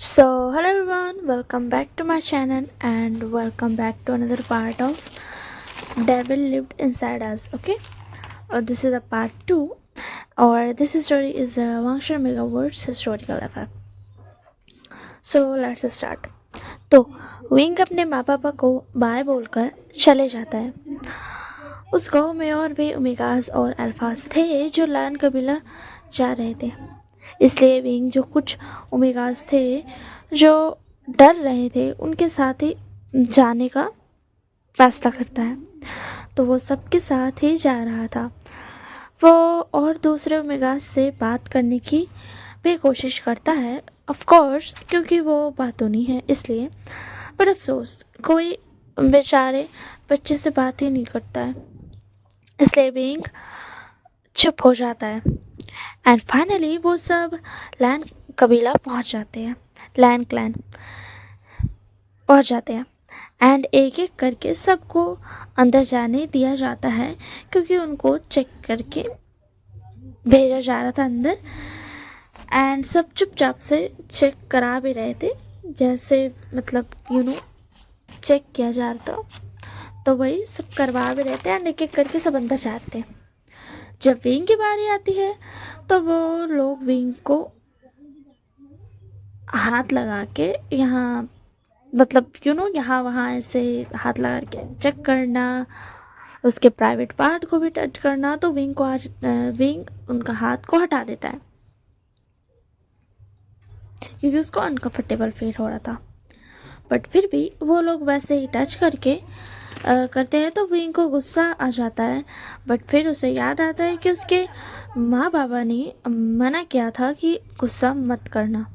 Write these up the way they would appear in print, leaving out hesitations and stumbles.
Hello everyone, welcome back to my channel and welcome back to another part of Devil Lived Inside Us. Okay, this is a part 2, or this story is a Wangshar Megawords historical affair. So let's start. तो wing अपने माँ पापा को bye बोलकर चले जाता है। उस गांव में और भी ओमेगास और अल्फास थे जो लायन कबीला जा रहे थे। इसलिए विंग जो कुछ ओमेगास थे जो डर रहे थे उनके साथ ही जाने का फैसला करता है। तो वो सबके साथ ही जा रहा था। वो और दूसरे ओमेगास से बात करने की भी कोशिश करता है, ऑफ कोर्स, क्योंकि वो बातूनी है इसलिए। पर अफसोस कोई बेचारे बच्चे से बात ही नहीं करता है, इसलिए विंग चुप हो जाता है। एंड फाइनली वो सब लैन कबीला पहुंच जाते हैं, लैन क्लैन पहुंच जाते हैं। एंड एक एक करके सबको अंदर जाने दिया जाता है क्योंकि उनको चेक करके भेजा जा रहा था अंदर। एंड सब चुपचाप से चेक करा भी रहे थे, जैसे मतलब चेक किया जा रहा था, तो वही सब करवा भी रहे थे। एंड एक एक करके सब अंदर जाते हैं। जब विंग की बारी आती है तो वो लोग विंग को हाथ लगा के यहाँ यहाँ वहाँ ऐसे हाथ लगा के चेक करना, उसके प्राइवेट पार्ट को भी टच करना। तो विंग उनका हाथ को हटा देता है क्योंकि उसको अनकंफर्टेबल फील हो रहा था। बट फिर भी वो लोग वैसे ही टच करके करते हैं तो विंग को गुस्सा आ जाता है। बट फिर उसे याद आता है कि उसके माँ बाबा ने मना किया था कि गुस्सा मत करना,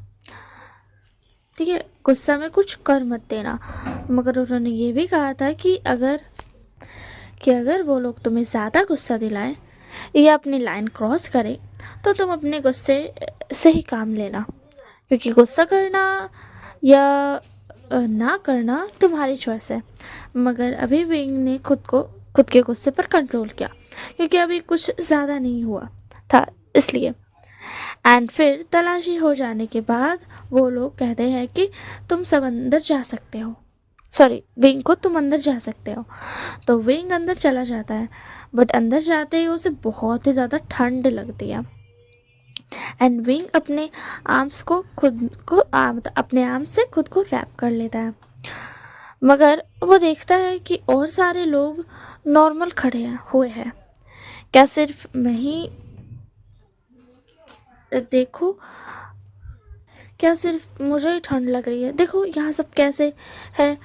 ठीक है, गुस्सा में कुछ कर मत देना। मगर उन्होंने ये भी कहा था कि अगर वो लोग तुम्हें ज़्यादा गुस्सा दिलाएं या अपनी लाइन क्रॉस करें तो तुम अपने गुस्से से ही काम लेना, क्योंकि गुस्सा करना या ना करना तुम्हारी चॉइस है। मगर अभी विंग ने खुद के गुस्से पर कंट्रोल किया क्योंकि अभी कुछ ज़्यादा नहीं हुआ था, इसलिए। एंड फिर तलाशी हो जाने के बाद वो लोग कहते हैं कि तुम सब अंदर जा सकते हो, सॉरी, विंग को तुम अंदर जा सकते हो। तो विंग अंदर चला जाता है। बट अंदर जाते ही उसे बहुत ही ज़्यादा ठंड लगती है। एंड विंग अपने अपने आर्म्स से खुद को रैप कर लेता है। मगर वो देखता है कि और सारे लोग नॉर्मल हुए हैं। क्या सिर्फ मैं ही देखो, क्या सिर्फ मुझे ही ठंड लग रही है? देखो यहाँ सब कैसे है,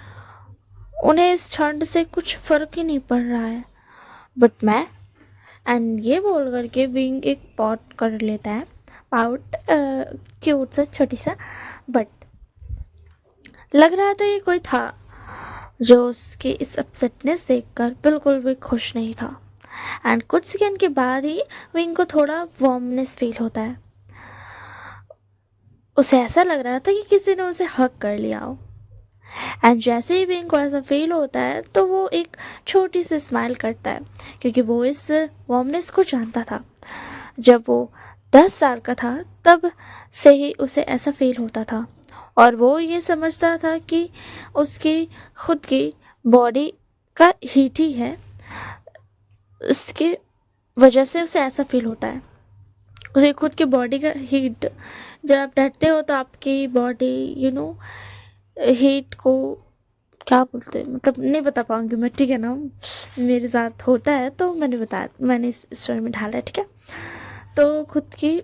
उन्हें इस ठंड से कुछ फ़र्क ही नहीं पड़ रहा है, बट मैं। एंड ये बोल करके विंग एक पॉट कर लेता है, पाउट, क्यूट सा छोटी सा। बट लग रहा था ये कोई था जो उसकी इस अपसेटनेस देखकर बिल्कुल भी खुश नहीं था। एंड कुछ सेकंड के बाद ही विंग को थोड़ा वार्मनेस फील होता है। उसे ऐसा लग रहा था कि किसी ने उसे हक कर लिया हो। एंड जैसे ही विंग को ऐसा फील होता है तो वो एक छोटी सी स्माइल करता है, क्योंकि वो इस वार्मनेस को जानता था। जब वो 10 साल का था तब से ही उसे ऐसा फील होता था, और वो ये समझता था कि उसकी खुद की बॉडी का हीट ही है, उसके वजह से उसे ऐसा फील होता है। उसे खुद की बॉडी का हीट, जब आप डरते हो तो आपकी बॉडी हीट को क्या बोलते हैं, मतलब नहीं बता पाऊँगी मैं, ठीक है ना, मेरे साथ होता है तो मैंने इस स्टोरी में ढाला है, ठीक है। तो खुद की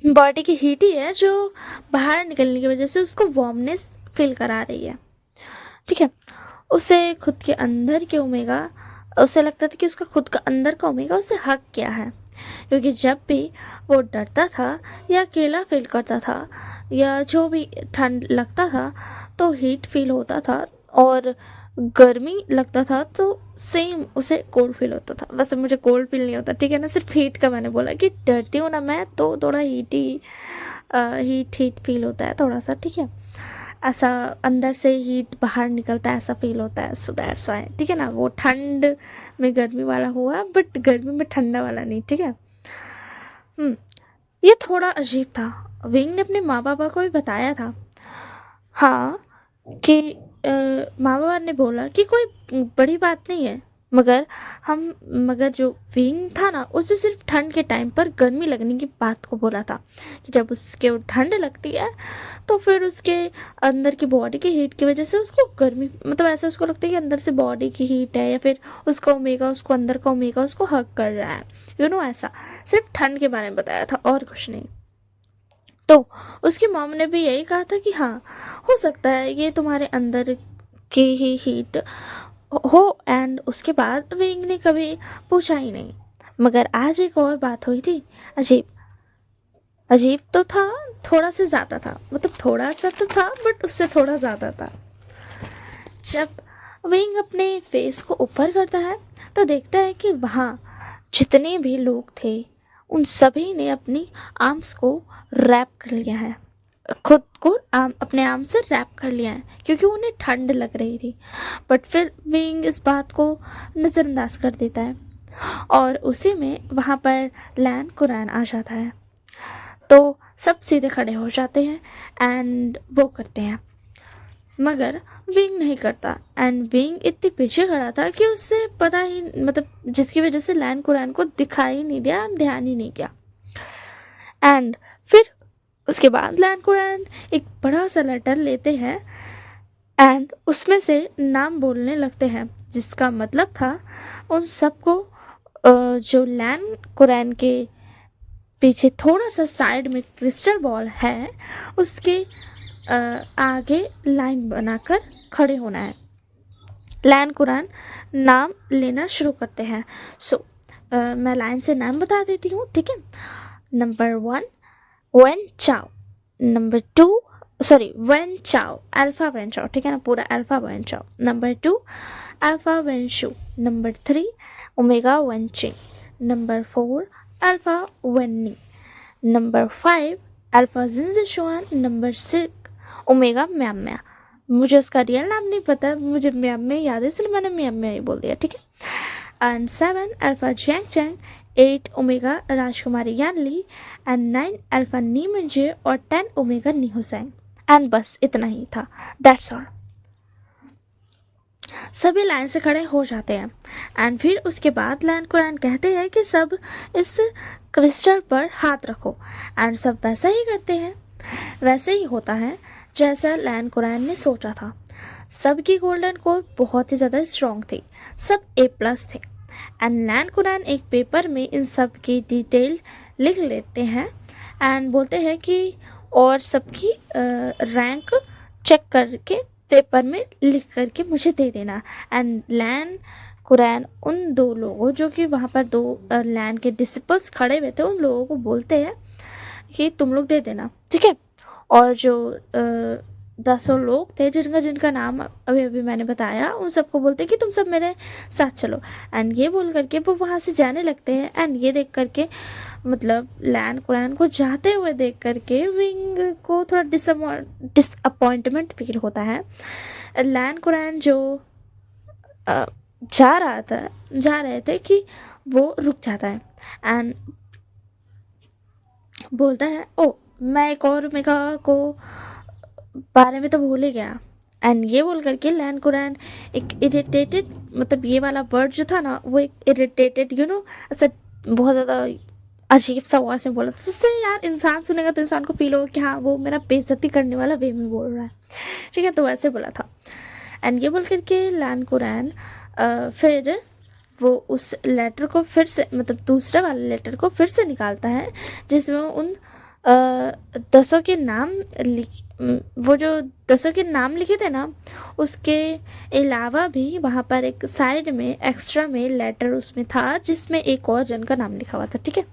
बॉडी की हीट ही है जो बाहर निकलने की वजह से उसको वार्मनेस फील करा रही है, ठीक है। उसे खुद के अंदर के ओमेगा, उसे लगता था कि उसका खुद का अंदर का ओमेगा उसे हक किया है, क्योंकि जब भी वो डरता था या अकेला फील करता था या जो भी ठंड लगता था तो हीट फील होता था, और गर्मी लगता था तो सेम उसे कोल्ड फील होता था। वैसे मुझे कोल्ड फील नहीं होता, ठीक है ना, सिर्फ हीट का मैंने बोला कि डरती हूँ ना मैं, तो थोड़ा हीट फील होता है थोड़ा सा, ठीक है। ऐसा अंदर से हीट बाहर निकलता है ऐसा फील होता है, सो दैट्स व्हाई, ठीक है ना। वो ठंड में गर्मी वाला हुआ बट गर्मी में ठंडा वाला नहीं, ठीक है। ये थोड़ा अजीब था। विंग ने अपने माँ बाबा को भी बताया था, हाँ कि माँ बाबा ने बोला कि कोई बड़ी बात नहीं है, मगर हम मगर जो विंग था ना, उसे सिर्फ ठंड के टाइम पर गर्मी लगने की बात को बोला था कि जब उसके वो ठंड लगती है तो फिर उसके अंदर की बॉडी की हीट की वजह से उसको गर्मी, मतलब ऐसा उसको लगता है कि अंदर से बॉडी की हीट है, या फिर उसका ओमेगा, उसको अंदर का ओमेगा उसको हग कर रहा है, ऐसा सिर्फ ठंड के बारे में बताया था और कुछ नहीं। तो उसकी मॉम ने भी यही कहा था कि हाँ, हो सकता है ये तुम्हारे अंदर की ही हीट हो। एंड उसके बाद विंग ने कभी पूछा ही नहीं। मगर आज एक और बात हुई थी। अजीब, अजीब तो था, थोड़ा से ज़्यादा था, मतलब थोड़ा सा तो था बट उससे थोड़ा ज़्यादा था। जब विंग अपने फेस को ऊपर करता है तो देखता है कि वहाँ जितने भी लोग थे उन सभी ने अपनी आर्म्स को रैप कर लिया है, खुद को अपने आर्म से रैप कर लिया है, क्योंकि उन्हें ठंड लग रही थी। बट फिर विंग इस बात को नज़रअंदाज कर देता है और उसी में वहाँ पर लैन कुरैन आ जाता है। तो सब सीधे खड़े हो जाते हैं एंड वो करते हैं, मगर विंग नहीं करता। एंड विंग इतनी पीछे खड़ा था कि उससे पता ही, मतलब जिसकी वजह से लैन कुरैन को दिखाई ही नहीं दिया, ध्यान ही नहीं किया। एंड फिर उसके बाद लैन कुरैन एक बड़ा सा लेटर लेते हैं एंड उसमें से नाम बोलने लगते हैं, जिसका मतलब था उन सबको जो लैन कुरैन के पीछे थोड़ा सा साइड में क्रिस्टल बॉल है उसके आगे लाइन बनाकर खड़े होना है। लैन कुरैन नाम लेना शुरू करते हैं। सो मैं लाइन से नाम बता देती हूँ, ठीक है। Number 1 Wen Chao, number 2 sorry Wen Chao, alpha Wen Chao, ठीक है ना, पूरा alpha Wen Chao. Number 2 alpha Wen Shu, number 3 omega Wen Ching, number 4 alpha Wen Ni, number 5 alpha Jinjuan, number 6 omega म्याम म्या। मुझे उसका रियल नाम नहीं पता, मुझे म्याम म्या याद है इसलिए मैंने म्याम म्या ही बोल दिया, ठीक है। एंड 7 अल्फा जैंग जैंग, 8 ओमेगा राजकुमारी यान ली, एंड 9 अल्फा नी मुंजे और 10 ओमेगा नी हुसैन। एंड बस इतना ही था, दैट्स ऑल। सभी लाइन से खड़े हो जाते हैं एंड फिर उसके बाद लैन कुरैन कहते हैं कि सब इस क्रिस्टल पर हाथ रखो, एंड सब वैसा ही करते हैं। वैसे ही होता है जैसा लैन कुरैन ने सोचा था। सबकी गोल्डन कोर बहुत ही ज़्यादा स्ट्रॉन्ग थी, सब A+ थे। एंड लैन कुरैन एक पेपर में इन सब की डिटेल लिख लेते हैं एंड बोलते हैं कि और सबकी रैंक चेक करके पेपर में लिख करके मुझे दे देना। एंड लैन कुरैन उन 2 लोगों, जो कि वहाँ पर 2 लैन के डिसिपल्स खड़े हुए थे, उन लोगों को बोलते हैं कि तुम लोग दे देना, ठीक है। और जो 10 लोग थे जिनका जिनका नाम अभी अभी मैंने बताया, उन सबको बोलते हैं कि तुम सब मेरे साथ चलो। एंड ये बोल करके वो वहाँ से जाने लगते हैं। एंड ये देख करके, मतलब लैन कुरैन को जाते हुए देख करके विंग को थोड़ा डिसअपॉइंटमेंट फील होता है। लैन कुरैन जो जा रहे थे कि वो रुक जाता है एंड बोलता है, ओ मैं एक और ओमेगा को बारे में तो भूल ही गया। एंड ये बोल करके लैन कुरैन एक इरिटेटेड, मतलब ये वाला वर्ड जो था ना, वो एक इरिटेटेड ऐसा बहुत ज़्यादा अजीब सा आवाज़ में बोला था, जिससे यार इंसान सुनेगा तो इंसान को फील होगा कि हाँ वो मेरा बेइज्जती करने वाला वे में बोल रहा है, ठीक है। तो वैसे बोला था। एंड ये बोल करके लैन कुरैन फिर वो उस लेटर को फिर से, मतलब दूसरे वाले लेटर को फिर से निकालता है, जिसमें उन 10 के नाम वो जो 10 के नाम लिखे थे ना, उसके अलावा भी वहाँ पर एक साइड में एक्स्ट्रा में लेटर उसमें था जिसमें एक और जन का नाम लिखा हुआ था, ठीक है।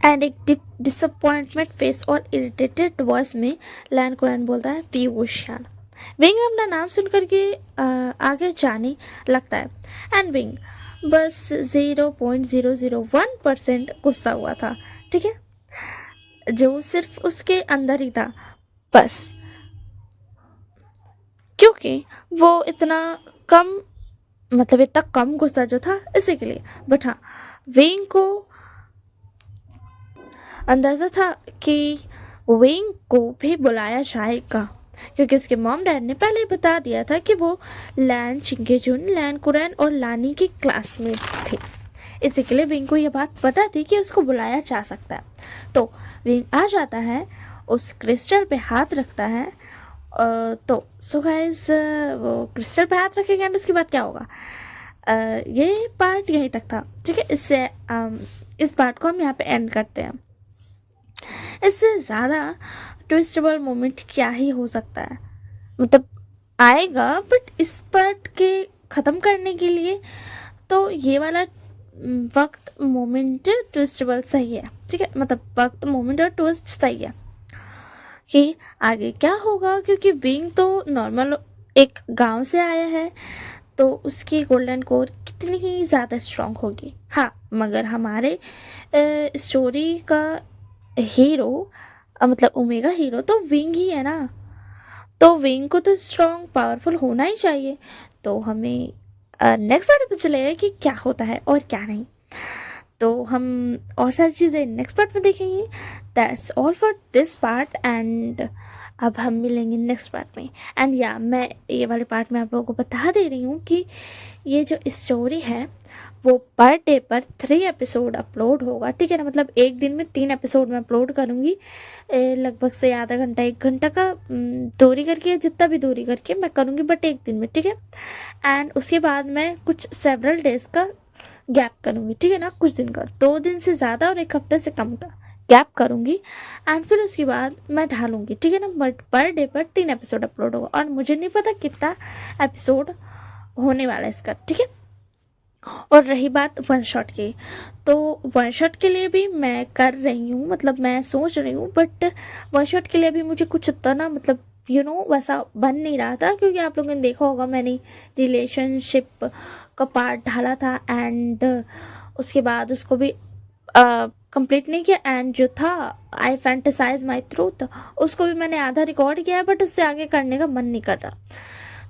एंड एक डिसअपॉइंटमेंट फेस और इरिटेटेड वॉइस में लैन कुरैन बोलता है, वी वुशियान। विंग अपना नाम सुन करके आगे जाने लगता है एंड विंग बस 0.001% गुस्सा हुआ था, ठीक है, जो सिर्फ उसके अंदर ही था बस, क्योंकि वो इतना कम, मतलब इतना कम गुस्सा जो था इसी के लिए। बट हाँ, विंग को अंदाज़ा था कि विंग को भी बुलाया जाएगा, क्योंकि उसके मॉम डैड ने पहले ही बता दिया था कि वो लैन चिंगेजुन, लैन कुरैन और लानी की क्लासमेट थे। इसी के लिए विंग को ये बात पता थी कि उसको बुलाया जा सकता है। तो विंग आ जाता है, उस क्रिस्टल पे हाथ रखता है। तो सो गाइस, वो क्रिस्टल पे हाथ रखेगा एंड उसके बाद क्या होगा, ये पार्ट यहीं तक था। ठीक है, इससे इस पार्ट को हम यहाँ पे एंड करते हैं। इससे ज़्यादा ट्विस्टेबल मोमेंट क्या ही हो सकता है, मतलब आएगा, बट इस पार्ट के ख़त्म करने के लिए तो ये वाला वक्त मोमेंट ट्विस्टेबल सही है। ठीक है, मतलब वक्त मोमेंट और ट्विस्ट सही है कि आगे क्या होगा, क्योंकि विंग तो नॉर्मल एक गांव से आया है, तो उसकी गोल्डन कोर कितनी ही ज़्यादा स्ट्रांग होगी। हाँ, मगर हमारे स्टोरी का हीरो, मतलब ओमेगा हीरो तो विंग ही है ना, तो विंग को तो स्ट्रांग पावरफुल होना ही चाहिए। तो हमें नेक्स्ट पार्ट में चलेगा कि क्या होता है और क्या नहीं। तो हम और सारी चीज़ें नेक्स्ट पार्ट में देखेंगे। That's all for this part and अब हम मिलेंगे नेक्स्ट पार्ट में। एंड या मैं ये वाले पार्ट में आप लोगों को बता दे रही हूँ कि ये जो स्टोरी है वो पर डे पर 3 एपिसोड अपलोड होगा। ठीक है ना, मतलब एक दिन में 3 एपिसोड में अपलोड करूँगी, लगभग से आधा घंटा 1 घंटा का दूरी करके, जितना भी दूरी करके मैं करूँगी, बट एक दिन में। ठीक है, एंड उसके बाद मैं कुछ सेवरल डेज का गैप करूँगी। ठीक है ना, कुछ दिन का, 2 दिन से ज़्यादा और 1 हफ्ते से कम का गैप करूँगी एंड फिर उसके बाद मैं ढालूँगी। ठीक है ना, बट पर डे पर 3 एपिसोड अपलोड होगा और मुझे नहीं पता कितना एपिसोड होने वाला है इसका। ठीक है, और रही बात वन शॉट की, तो वन शॉट के लिए भी मैं कर रही हूँ, मतलब मैं सोच रही हूँ, बट वन शॉट के लिए भी मुझे कुछ उतना, मतलब वैसा बन नहीं रहा था, क्योंकि आप लोगों ने देखा होगा मैंने रिलेशनशिप का पार्ट डाला था एंड उसके बाद उसको भी कंप्लीट नहीं किया, एंड जो था आई फैंटेसाइज माई ट्रूथ, उसको भी मैंने आधा रिकॉर्ड किया है, बट उससे आगे करने का मन नहीं कर रहा।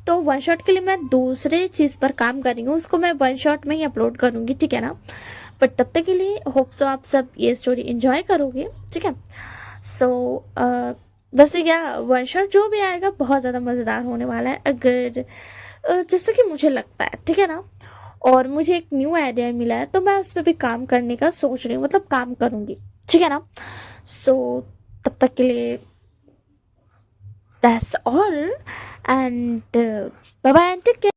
तो वन शॉट के लिए मैं दूसरे चीज़ पर काम कर रही हूँ, उसको मैं वन शॉट में ही अपलोड करूँगी। ठीक है ना, बट तब तक के लिए होप सो आप सब ये स्टोरी एंजॉय करोगे। ठीक है, सो वैसे क्या, वन शॉट जो भी आएगा बहुत ज़्यादा मज़ेदार होने वाला है, अगर जैसे कि मुझे लगता है। ठीक है ना, और मुझे एक न्यू आइडिया मिला है, तो मैं उस पर भी काम करने का सोच रही हूँ, मतलब काम करूँगी। ठीक है ना, सो तब तक के लिए that's all and bye bye and take care.